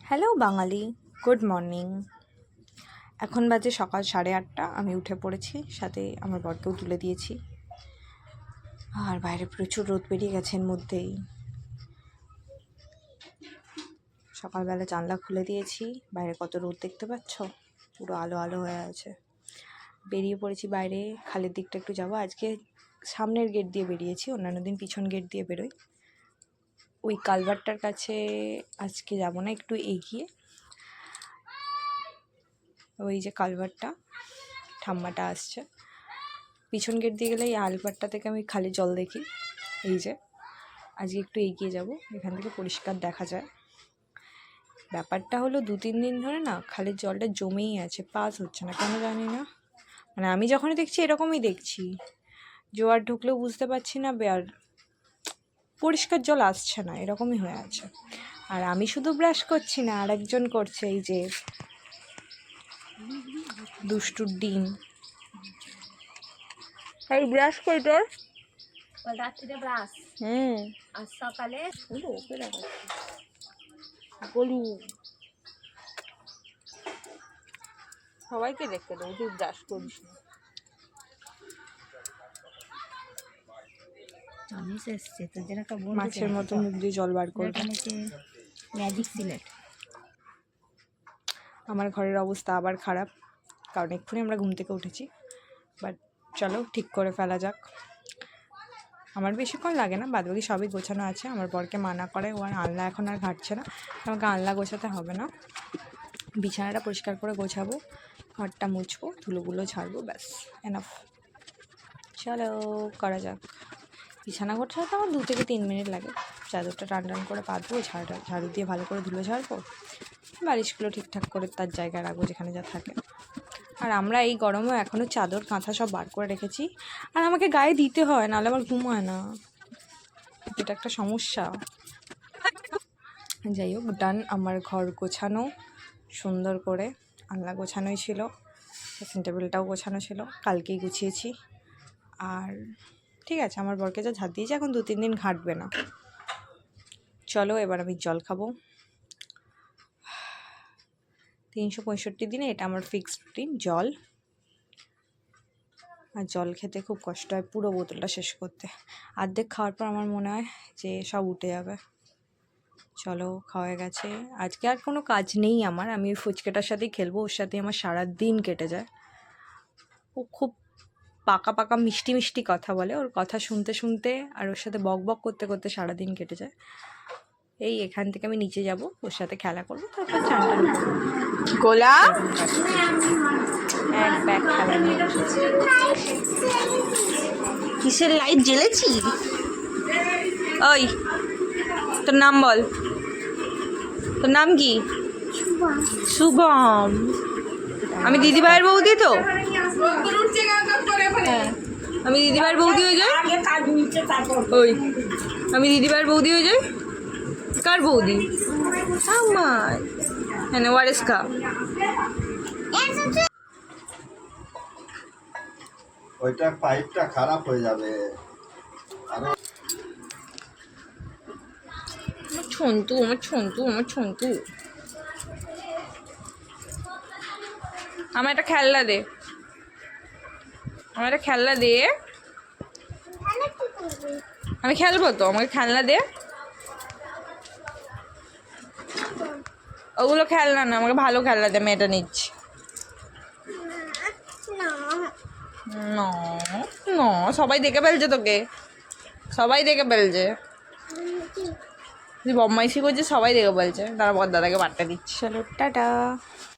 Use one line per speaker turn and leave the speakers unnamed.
Hello বাঙালি, good morning. এখন বাজে সকাল 8:30। আমি উঠে পড়েছি, সাথে আমার বরকেও তুলে দিয়েছি। আর বাইরে প্রচুর রোদ বেরিয়ে গেছে এর মধ্যেই। সকালবেলা জানলা খুলে দিয়েছি, বাইরে কত রোদ দেখতে পাচ্ছ, পুরো আলো আলো হয়ে আছে। বেরিয়ে পড়েছি বাইরে, খালের দিকটা একটু যাবো। আজকে সামনের গেট দিয়ে বেরিয়েছি, অন্যান্য দিন পিছন গেট দিয়ে বেরোই। ওই কালভারটার কাছে আজকে যাব না, একটু এগিয়ে ওই যে কালভারটা, ঠাম্মাটা আসছে। পিছন গেট দিয়ে গেলে এই আলপাটটা থেকে আমি খালি জল দেখি। এই যে আজকে একটু এগিয়ে যাব, এখান থেকে পরিষ্কার দেখা যায়। ব্যাপারটা হলো 2-3 দিন ধরে না খালের জলটা জমেই আছে, পাস হচ্ছে না কেন জানি না। মানে আমি যখনই দেখছি এরকমই দেখছি, জোয়ার ঢুকলেও বুঝতে পারছি না, আর পরিষ্কার জল আসছে না, এরকমই হয়ে আছে। আর আমি শুধু ব্রাশ করছি না, আর একজন করছে, এই যে দুষ্টুর ডিম। এই ব্রাশ কই তোর?
রাত্রিতে ব্রাশ আর সকালে
বলু সবাইকে দেখতে দেবো, তুই ব্রাশ করিস না।
চামিচ এসছে তো, যেন একটা
মাছের মতো মুখ দিয়ে জল বার করবে।
ম্যাজিক সিলেট।
আমার ঘরের অবস্থা আবার খারাপ, কারণ এক্ষুনি আমরা ঘুম থেকে উঠেছি। বাট চলো ঠিক করে ফেলা যাক। আমার বেশিক্ষণ লাগে না, বাদবাকি সবই গোছানো আছে। আমার বরকে মানা করে, ও আর আনলা এখন আর ঘাটছে না, আমাকে আনলা গোছাতে হবে না। বিছানাটা পরিষ্কার করে গোছাবো, ঘরটা মুছবো, ধুলোগুলো ঝাড়বো, ব্যাস এনাফ। চলো করা যাক। বিছানা গোছাতে আমার 2 থেকে 3 মিনিট লাগে। চাদরটা টান টান করে পাতবো, ঝাড়ু দিয়ে ভালো করে ধুলো ঝাড়বো, বালিশগুলো ঠিকঠাক করে তার জায়গায় রাখবো যেখানে যা থাকে। আর আমরা এই গরমেও এখনও চাদর কাঁথা সব বার করে রেখেছি। আর আমাকে গায়ে দিতে হয়, নাহলে আমার ঘুম হয় না, এটা একটা সমস্যা। যাই হোক, ডান। আমার ঘর গোছানো সুন্দর করে, আলনা গোছানোই ছিল, ড্রেসিং টেবিলটাও গোছানো ছিল, কালকেই গুছিয়েছি। আর ঠিক আছে, আমার বরকে যা ঝাড় দিয়েছি, এখন 2-3 দিন ঘাঁটবে না। চলো এবার আমি জল খাবো। 365 দিনে এটা আমার ফিক্সড রুটিন, জল। আর জল খেতে খুব কষ্ট হয়, পুরো বোতলটা শেষ করতে। অর্ধেক খাওয়ার পর আমার মনে হয় যে সব উঠে যাবে। চলো, খাওয়া হয়ে গেছে। আজকে আর কোনো কাজ নেই আমার, আমি ওই ফুচকাটার সাথেই খেলবো, ওর সাথে আমার সারা দিন কেটে যায়। ও খুব পাকা পাকা মিষ্টি মিষ্টি কথা বলে, ওর কথা শুনতে শুনতে আর ওর সাথে বক বক করতে করতে সারা দিন কেটে যায়। এই এখান থেকে আমি নিচে যাব, ওর সাথে খেলা করবো, তারপর চান টান করবো। গোলা এক ব্যাগ খেলা নিয়ে বসেছি। কিসের লাইট জ্বেলেছি? ওই তোর নাম বল, তোর নাম কি? শুভম। আমি দিদিভাইয়ের বৌদি তো? হ্যাঁ, আমি দিদিভাইয়ের বৌদি হয়ে যাই। ওই আমি দিদিভাইয়ের বৌদি হয়ে যাই। কার বৌদি? আমার। হ্যাঁ, ওয়ারেস খা।
ওইটা পাইপটা খারাপ হয়ে যাবে।
আমার ছন্তু, আমার ছন্তু, আমার ছন্তু। আমার একটা খেলনা দে, আমার একটা খেলনা দে। আমি খেলবো তো, আমাকে খেলনা দে। ওগুলো খেলনা না, আমাকে ভালো খেলনা দে, আমি এটা নিচ্ছি। না না, সবাই দেখে ফেলছে তোকে, সবাই দেখে ফেলছে। তুই বদমাইশি করছিস, সবাই দেখে ফেলছে। তারা বড় দাদাকে বার্তা দিচ্ছে। চলো টাটা।